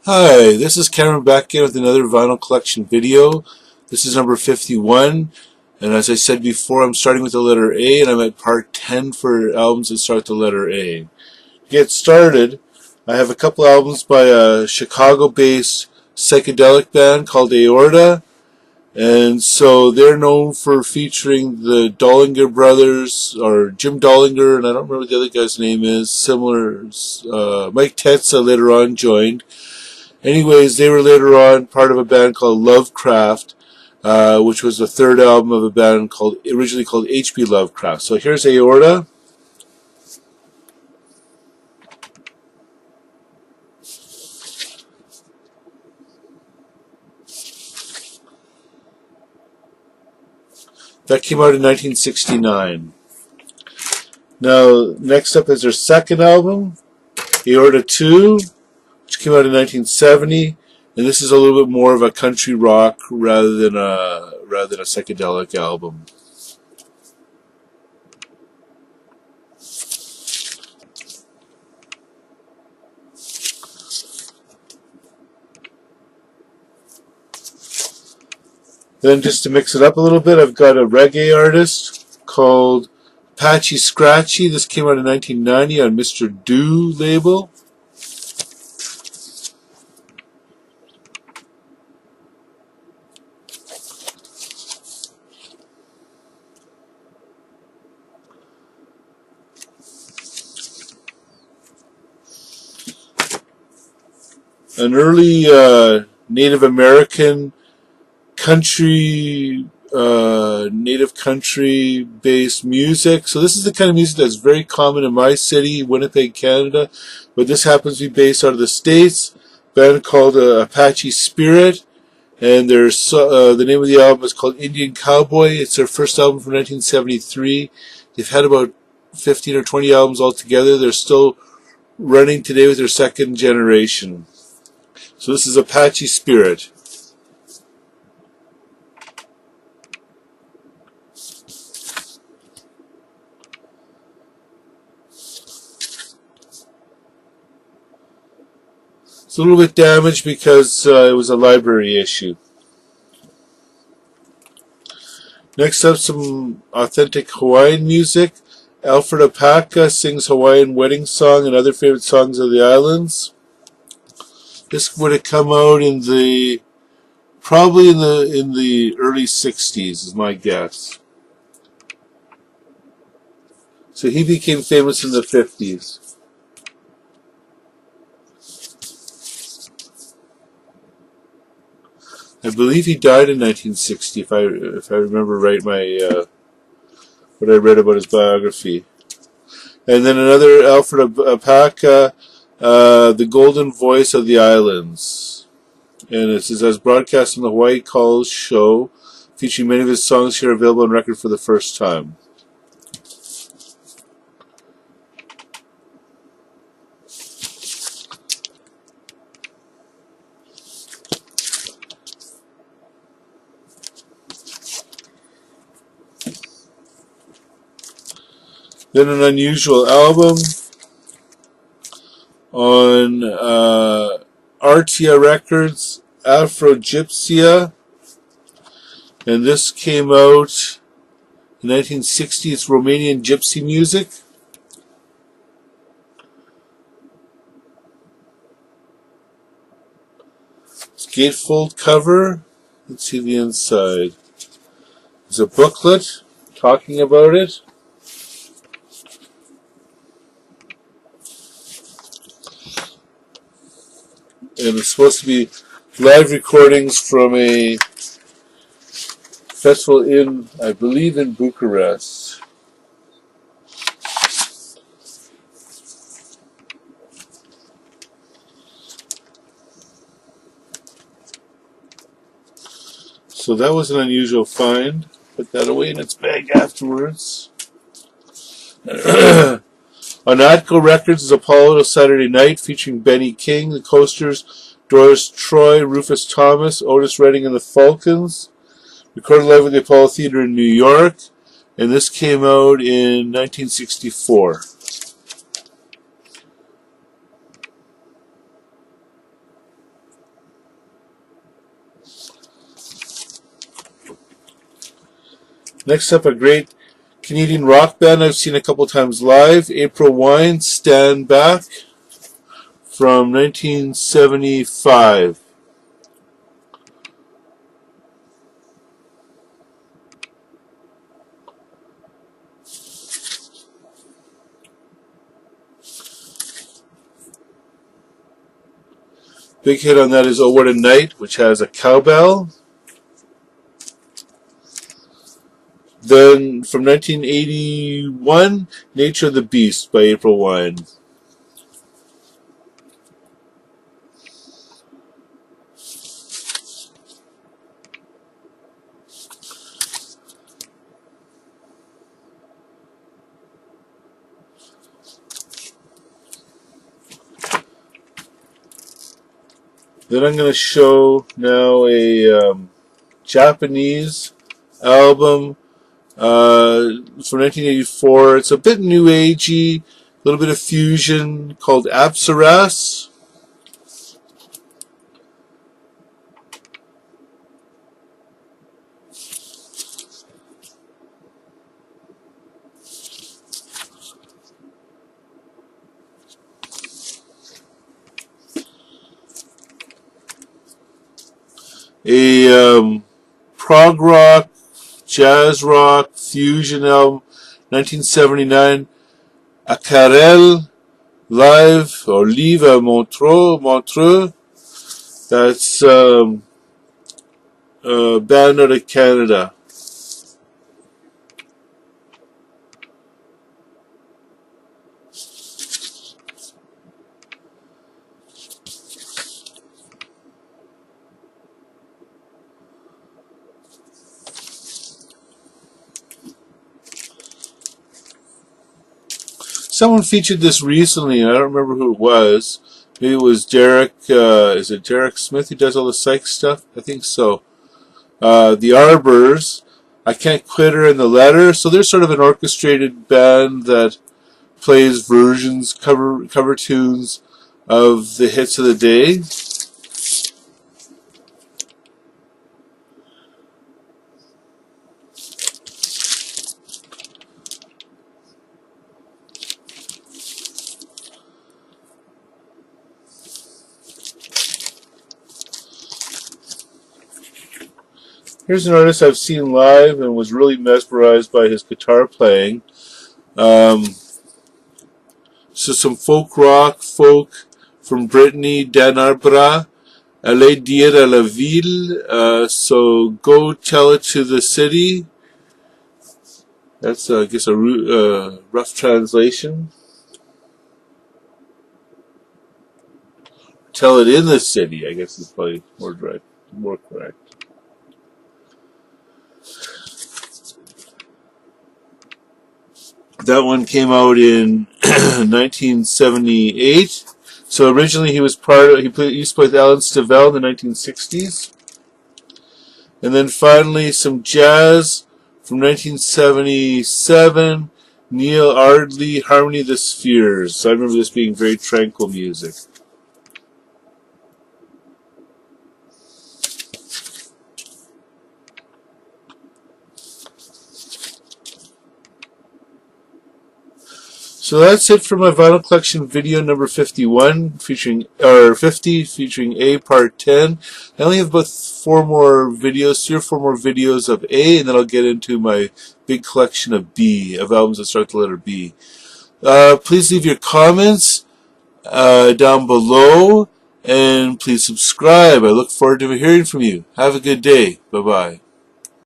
Hi, this is Cameron back again with another vinyl collection video. This is number 51, and as I said before, I'm starting with the letter A, and I'm at part 10 for albums that start with the letter A. To get started, I have a couple albums by a Chicago-based psychedelic band called Aorta, and so they're known for featuring the Dollinger brothers, or Jim Dollinger, and I don't remember what the other guy's name is, similar, Mike Tetza later on joined. Anyways, they were later on part of a band called Lovecraft, which was the third album of a band originally called H.P. Lovecraft. So here's Aorta. That came out in 1969. Now, next up is their second album, Aorta 2, which came out in 1970. And this is a little bit more of a country rock rather than a psychedelic album. Then just to mix it up a little bit, I've got a reggae artist called Patchy Scratchy. This came out in 1990 on Mr. Do label. An early Native American native country based music. So this is the kind of music that's very common in my city, Winnipeg, Canada, but this happens to be based out of the States. A band called Apache Spirit, and the name of the album is called Indian Cowboy. It's their first album from 1973. They've had about 15 or 20 albums altogether. They're still running today with their second generation. So this is Apache Spirit. It's a little bit damaged because it was a library issue. Next up, some authentic Hawaiian music. Alfred Apaka sings Hawaiian wedding song and other favorite songs of the islands. This would have come out probably in the early 60s is my guess. So he became famous in the 50s. I believe he died in 1960, if I remember right what I read about his biography. And then another Alfred Apaka, The Golden Voice of the Islands. And it says, as broadcast on the Hawaii Calls show, featuring many of his songs here available on record for the first time. Then an unusual album on Artia Records, Afro Gypsia, and this came out in 1960. It's Romanian gypsy music. It's gatefold cover. Let's see the inside. There's a booklet talking about it. And it's supposed to be live recordings from a festival I believe in Bucharest. So that was an unusual find. Put that away in its bag afterwards. On Atco Records is Apollo Saturday Night, featuring Benny King, The Coasters, Doris Troy, Rufus Thomas, Otis Redding and the Falcons. Recorded live at the Apollo Theater in New York, and this came out in 1964. Next up, a great Canadian rock band I've seen a couple times live, April Wine, Stand Back, from 1975. Big hit on that is Oh What a Night, which has a cowbell. Then from 1981, Nature of the Beast by April Wine. Then I'm going to show now a Japanese album from 1984. It's a bit new agey, a little bit of fusion, called Apsaras. A prog rock, jazz rock, fusion album, 1979, Aquarelle Live, or Live à Montreux. That's a band out of Canada. Someone featured this recently, and I don't remember who it was. Maybe it was Derek, is it Derek Smith who does all the psych stuff? I think so. The Arbors, I Can't Quit Her in the Letter. So they're sort of an orchestrated band that plays versions, cover tunes of the hits of the day. Here's an artist I've seen live and was really mesmerized by his guitar playing. So some folk rock, folk from Brittany, Dan Arbra, Allez dire à la ville, so go tell it to the city. That's, I guess, a rough translation. Tell it in the city, I guess, is probably more correct. That one came out in 1978. So originally he was he used to play with Alan Stivell in the 1960s. And then finally some jazz from 1977, Neil Ardley, Harmony of the Spheres. So I remember this being very tranquil music. So that's it for my vinyl collection video number 51, featuring 50, featuring A part 10. I only have about 3 or 4 more videos of A, and then I'll get into my big collection of B, of albums that start with the letter B. Please leave your comments down below, and please subscribe. I look forward to hearing from you. Have a good day. Bye-bye.